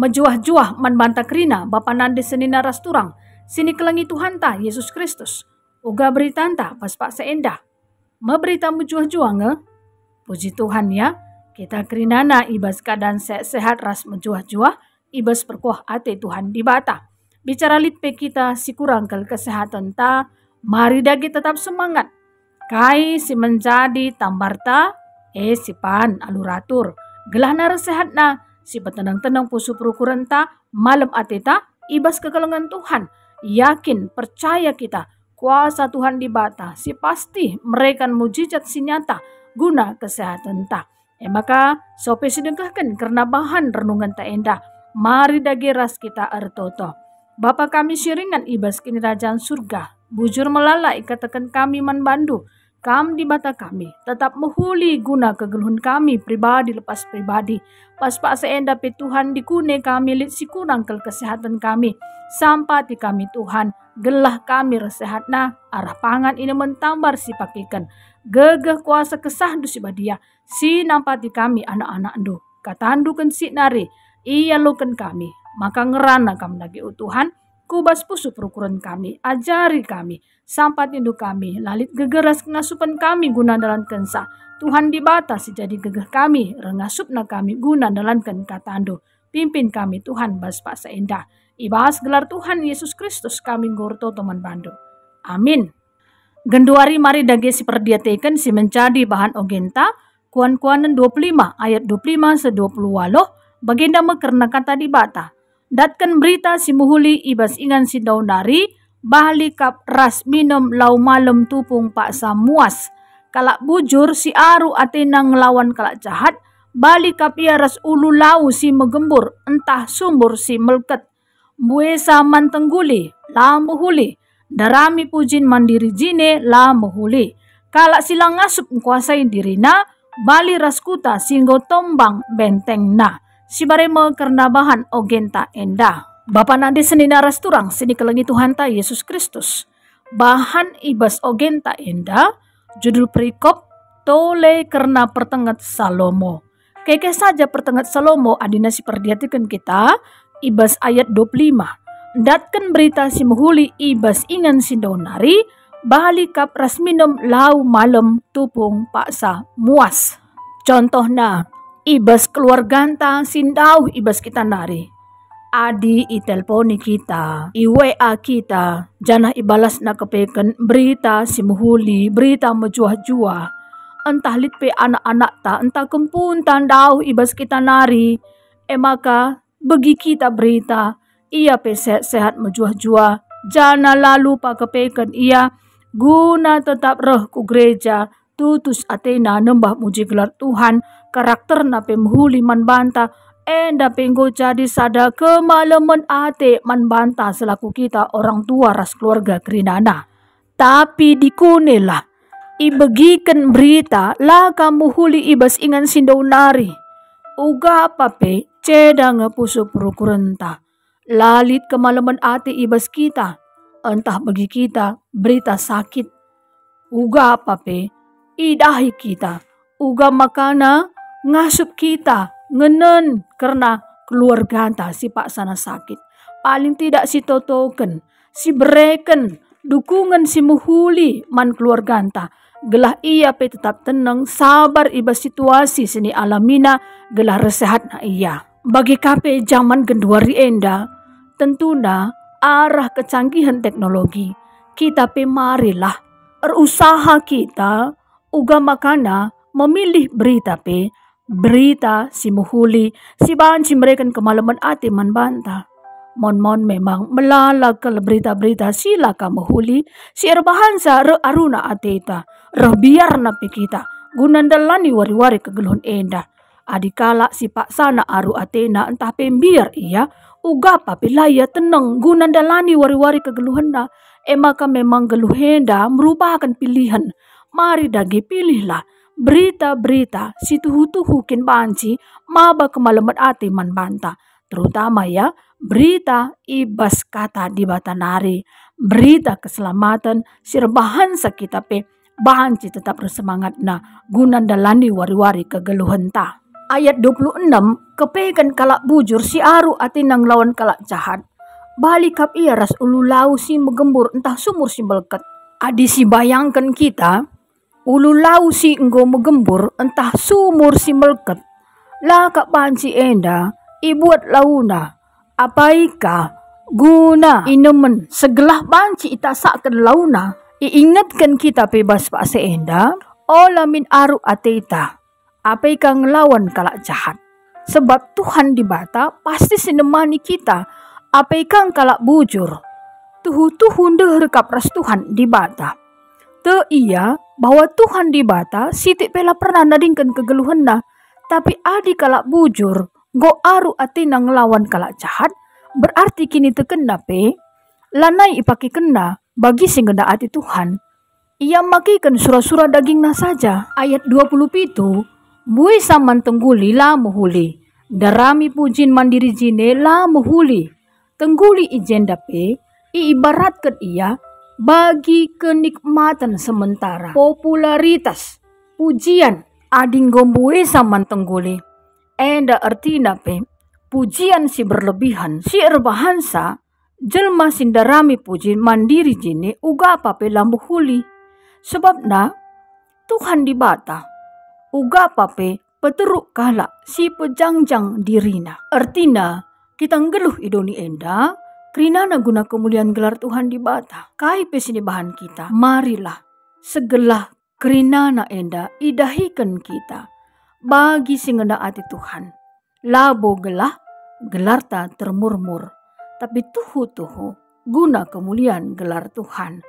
Mejuah-juah man banta krina bapa nande senina rasturang. Sini kelangi Tuhan ta Yesus Kristus. Uga beritanta pas pak seendah. Meberita mejuah-juah nge. Puji Tuhan ya. Kita kerinana ibas keadaan sehat ras mejuah-juah. Ibas perkuah ate Tuhan di bata. Bicara litpe kita si kurang kel kesehatan ta. Mari dagi tetap semangat. Kai si menjadi tambarta. Si pan aluratur. Gelah nara sehat na. Si petenang-tenang pusu perukuran ta, malam ateta, ibas kekelengan Tuhan. Yakin, percaya kita, kuasa Tuhan di bata, si pasti mereka mujizat si nyata, guna kesehatan ta. Maka, sope sedekahkan karena bahan renungan ta endah. Mari dagi ras kita ertoto. Bapa kami siringan ibas kini kerajaan surga, bujur melalai katakan kami manbandu. Kam di bata kami, tetap menghuli guna kegeluhan kami pribadi lepas pribadi. Pas pak seenda pe Tuhan dikune kami lit si kurang kel kesehatan kami. Sampati kami Tuhan, gelah kami resehatna, arah pangan ini mentambar si pakikan. Gegeh kuasa kesah du si badia, si nampati kami anak-anak du. Katandukan si nari, iya lukan kami. Maka ngerana kami lagi Tuhan, kubas pusu perukuran kami, ajari kami. Sampat induk kami, lalit gegeras ngasupan kami guna dalam kensa. Tuhan dibatasi jadi gegeh kami, rengasupna kami guna dalam katandu. Pimpin kami Tuhan bas pak seendah. Ibas gelar Tuhan Yesus Kristus kami ngorto teman bandu. Amin. Genduari mari dage si perdiateken si menjadi bahan ogenta. Kuan-kuanan 25 ayat 25 se 20 waloh. Bagenda mekerna kata di bata. Datkan berita si muhuli ibas ingan si daunari. Bahli kap ras minum lau malam tupung paksa muas. Kalak bujur si aru atena ngelawan kalak jahat. Bali kap ia ras ulu lau si megembur. Entah sumbur si melket. Buesa mantengguli la muhuli. Darami pujin mandiri jine la muhuli. Kalak silang ngasup kuasai dirina. Bali ras kuta singgo tombang benteng na. Si barema karena bahan ogenta endah. Bapa nade senina rasturang sini kelengi Tuhan ta Yesus Kristus. Bahan ibas ogenta enda, judul perikop tole karena pertengat Salomo. Keke saja pertengat Salomo adina si perdiatikan kita, ibas ayat 25. Datkan berita si muhuli ibas ingan si donari, bahali kap ras minum lau malam tupung paksa muas. Contohnya, ibas keluarganta sindau ibas kita nari. Adi itelponi kita, iwa kita, jana ibalas na kepekan berita si muhuli, berita mejuah-juah. Entah litpe anak-anak ta, entah kempun tandau ibas kita nari. Maka bagi kita berita, ia pe sehat mejuah-juah. Jana lalu pa kepekan ia, guna tetap reh ku gereja, tutus atena nembah muji gelar Tuhan, karakter na pe muhuli man banta. Enda penggo jadi sada kemalaman ate manbanta selaku kita orang tua ras keluarga kerinana. Tapi dikunelah, ibegikan berita lah kamu huli ibas ingan sindaunari. Uga pape cedang pusu perukurenta. Lalit kemalaman ate ibas kita. Entah bagi kita berita sakit. Uga pape idahi kita. Uga makana ngasup kita. Ngenen karena keluarga anta si pak sana sakit. Paling tidak si totoken, si bereken, dukungan si muhuli man keluarga anta. Gelah ia pe tetap tenang, sabar ibas situasi seni alamina, gelah resehat na ia. Bagi kape zaman genduari enda, tentuna arah kecanggihan teknologi. Kita pe marilah, berusaha kita, uga makana memilih berita pe, berita si muhuli, si banci mereka kemalaman ati man banta. Mon memang melalak ke berita-berita sila ka muhuli, si erbahansa re aruna ateta, re biar napi kita, gunandalani wari-wari kegeluhan enda. Adikala si pak sana aru atena entah pembiar ia, ugapa pilaya tenang gunandalani wari-wari kegeluhan na. Maka memang geluhenda merupakan pilihan. Mari dagi pilihlah berita-berita si tuhu-tuhu kin banci maba kemalaman ati man banta. Terutama ya berita ibas kata di batanari, berita keselamatan sirbahan sakita pe banci tetap bersemangat na gunan dalani wari-wari kegeluhan ta. Ayat 26, kepegan kalak bujur si aru ati nang lawan kalak jahat. Balik kap ia ras ulu lau si megembur entah sumur si belket. Adi si bayangkan kita, ulu lau si enggo megembur entah sumur si melket. Lah kak banci enda, ibuat launa. Apaika guna inemen segelah banci itasakan launa. Iingatkan kita bebas pak seenda, ola min aru ateta. Apaika ngelawan kalak jahat. Sebab Tuhan di bata pasti sinemani kita. Apaika kalak bujur. Tuhu-tuhu ndeh rekap ras Tuhan di bata. Te iya bahwa Tuhan di bata sitik pela pernah nadingkan kegeluhanna. Tapi adi kalak bujur, go aru atina ngelawan kalak jahat, berarti kini tekena pe, lanai ipaki kena bagi sing ngeda ati Tuhan. Ia makikan surah-surah dagingna saja. Ayat 27, bui saman tengguli la muhuli, darami pujin mandiri jine la muhuli. Tengguli ijenda pe, iibaratkan ia bagi kenikmatan sementara, popularitas, pujian, ading gombue saman tengguli. Enda artina pe, pujian si berlebihan, si erbahansa, jelma sindarami pujin mandiri jine uga apa pe lambu huli. Sebabna Tuhan di bata, uga apa pe peteruk kala si pejangjang dirina. Artina kita ngeluh idoni enda, kerinana guna kemuliaan gelar Tuhan di bata. Kai pesini bahan kita, marilah segelah kerinana enda idahikan kita bagi singenda ati Tuhan. Labo gelah gelarta termurmur, tapi tuhu-tuhu guna kemuliaan gelar Tuhan.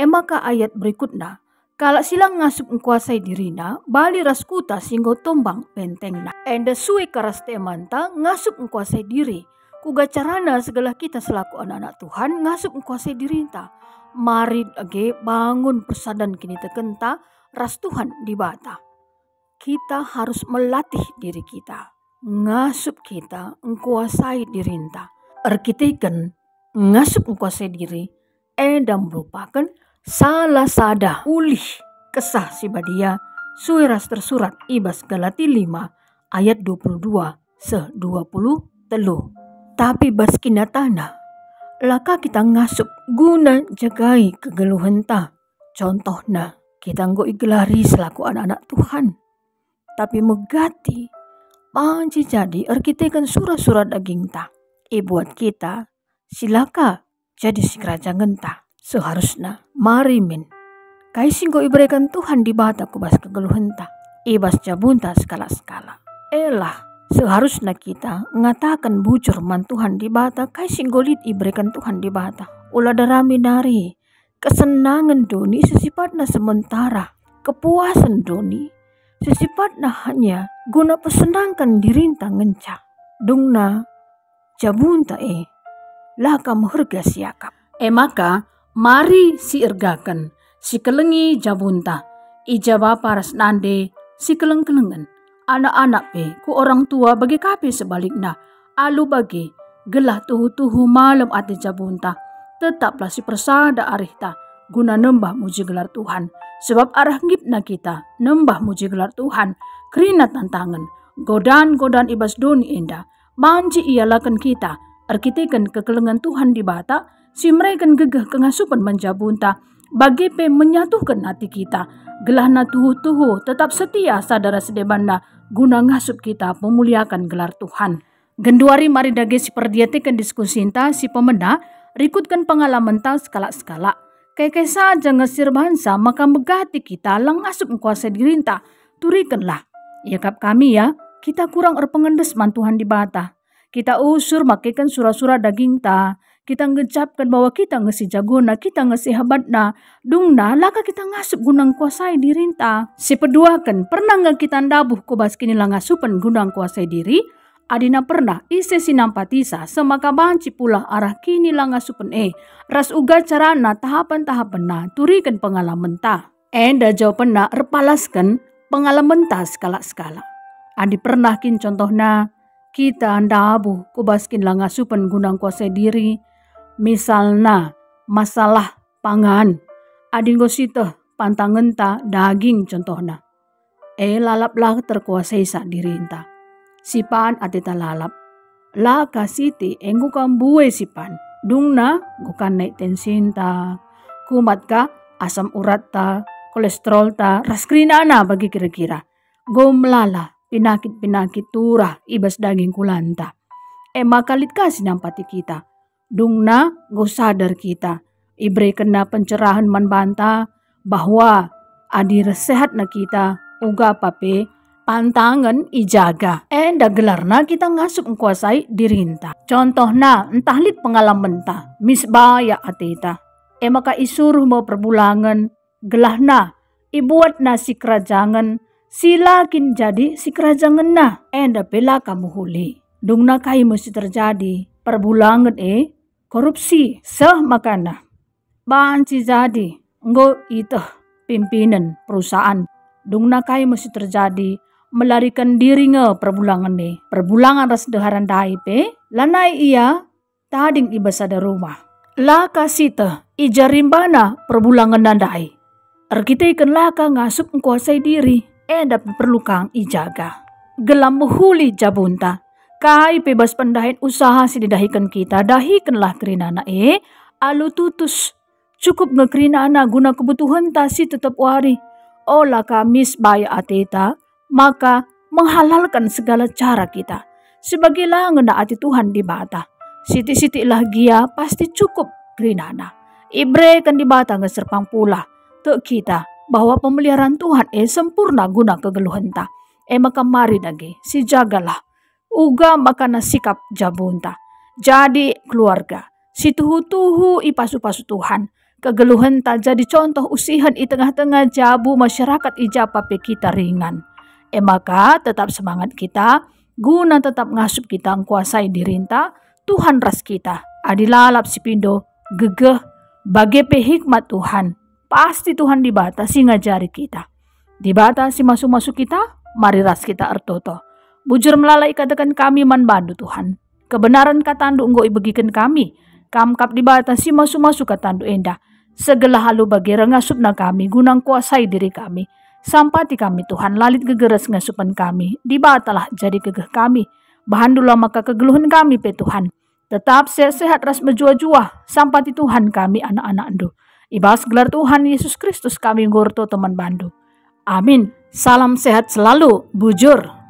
Maka ayat berikutnya, kalau silang ngasup mengkuasai dirina, bali raskuta singgo tombang pentengna. Enda suwe karas temanta ngasup mengkuasai diri. Kuga carana segala kita selaku anak-anak Tuhan ngasup mengkuasai dirinta. Mari age bangun persadan kini tekenta ras Tuhan di bata. Kita harus melatih diri kita, ngasup kita mengkuasai dirinta. Arkiteken ngasup mengkuasai diri, dan merupakan salah sada ulih kesah si badia suiras tersurat ibas Galati 5 ayat 22 se-20 telu. Tapi baskina tanah, laka kita ngasup guna jagai kegeluhan ta. Contohnya, kita nggo igelari selaku anak-anak Tuhan. Tapi megati, panci jadi arkitekan surah-surah daging ta. Buat kita, silaka jadi si kerajaan ta. Seharusnya, mari min. Kai singgo iberikan Tuhan di bata kubas kegeluhan ta. Ibas jabunta skala-skala. Seharusnya kita ngatakan bujur man Tuhan di bata kai singgolit iberikan Tuhan di bata. Ulah darami nari kesenangan doni sesifatnya sementara, kepuasan doni sesifatnya hanya guna pesenangkan dirinta ngenca. Dungna jabunta laka meherga siakap. Maka mari si ergakan si kelengi jabunta ijaba paras nande si keleng-kelengan. Anak-anak pe ku orang tua bagi kape sebaliknya alu bagi gelah tuhu-tuhu malam ati jabunta tetaplah si persada arihta guna nembah muji gelar Tuhan sebab arah ngipna kita nembah muji gelar Tuhan kerina tantangan godan-godan ibas doni enda manji ialakan kita arkitekan kekelengan Tuhan di bata si mereka gegah kengasupan menjabunta bagi pe menyatukan hati kita gelahna tuhu-tuhu tetap setia sadara sedebanda guna ngasup kita memuliakan gelar Tuhan. Genduari mari dage si perdiatikan diskusi inta si pemena rikutkan pengalaman ta skala-skala. Kai saja ngesir bangsa maka megati kita lang ngasup mengkuasai dirinta. Turikanlah. Ya kap kami ya, kita kurang erpengendes man Tuhan di bata. Kita usur makikan surah-surah daging ta. Kita ngecapkan bahwa kita ngesi jagona, kita ngesi habatna. Dungna, laka kita ngasup gunang kuasai dirinta. Si peduakan, pernah nggak kita ndabuh kubas kini lang ngasupan gunang kuasai diri? Adina pernah, ise sinampatisa, semaka banci pula arah kini lang ngasupan ras uga carana tahapan-tahapan na, turikan pengalaman ta. Enda jawaban na, erpalaskan pengalaman ta skala-skala. Adi pernah kin contohna, kita ndabuh kubas kini lang ngasupan gunang kuasai diri. Misalnya masalah pangan, adin gosita pantangan ta daging contohna. Lalap lah terkuasai sa dirinta. Sipan atita lalap. La kasiti enggu kambue sipan. Dungna gukan naik tensinta. Kumat ka asam urat ta, kolesterol ta, raskrina na bagi kira-kira. Gomlala pinakit-pinakit turah ibas daging kulanta. Makalit kasih nampati kita. Dungna go sadar kita. Ibre kena pencerahan manbanta bahwa adi sehat na kita uga pape pantangan ijaga. Enda gelarna kita ngasup mengkuasai dirinta. Contohna entahlit pengalaman ta misbaya atita. Maka isuruh mau perbulangan gelahna ibuat na si kerajangan silakin jadi si kerajangan na. Enda pela kamu huli. Dungna kai mesti terjadi perbulangan korupsi seh makana. Banci jadi nggo itu pimpinan perusahaan. Dungna kai mesti terjadi melarikan diri nge perbulangan perbulangan ras deharan daipe lanai ia tading ibasada rumah la kasita ijarimbana perbulangan nandai erkite ikan laka ngasup kuasai diri dap perlu kang ijaga gelam huli jabunta kai bebas pendahin usaha si didahikan kita dahikanlah kerinana alu tutus cukup ngekerinana guna kebutuhan tasi tetap wari olah kamis baya ateta maka menghalalkan segala cara kita. Sebagai langan ati Tuhan di bata. Siti-siti lah gia pasti cukup grinana. Ibre kan di bata ngeserpang pula. Tuk kita bahwa pemeliharaan Tuhan sempurna guna kegeluhan ta. Maka mari dagi si jagalah. Uga maka nasikap jabunta. Jadi keluarga. Si tuhu-tuhu ipasu-pasu Tuhan. Kegeluhan ta jadi contoh usihan i tengah-tengah jabu masyarakat ijapape kita ringan. Maka tetap semangat kita, guna tetap ngasup kita kuasai dirinta, Tuhan ras kita. Adilalap si pindo, gegeh, bagepe hikmat Tuhan. Pasti Tuhan dibatasi ngajari kita. Dibatasi masuk-masuk kita, mari ras kita ertoto. Bujur melalai katakan kami manbandu Tuhan. Kebenaran katandu enggo ibegikan kami. Kamkap dibatasi masuk-masuk katandu endah. Segala halu bagi ngasup na kami, gunang kuasai diri kami. Sampati kami Tuhan lalit gegeres ngasupan kami. Dibatalah jadi gegeh kami. Bahandulah maka kegeluhan kami pe Tuhan. Tetap sehat-sehat ras berjua-jua. Sampati Tuhan kami anak-anak endo. Ibas gelar Tuhan Yesus Kristus kami ngorto teman bandu. Amin. Salam sehat selalu. Bujur.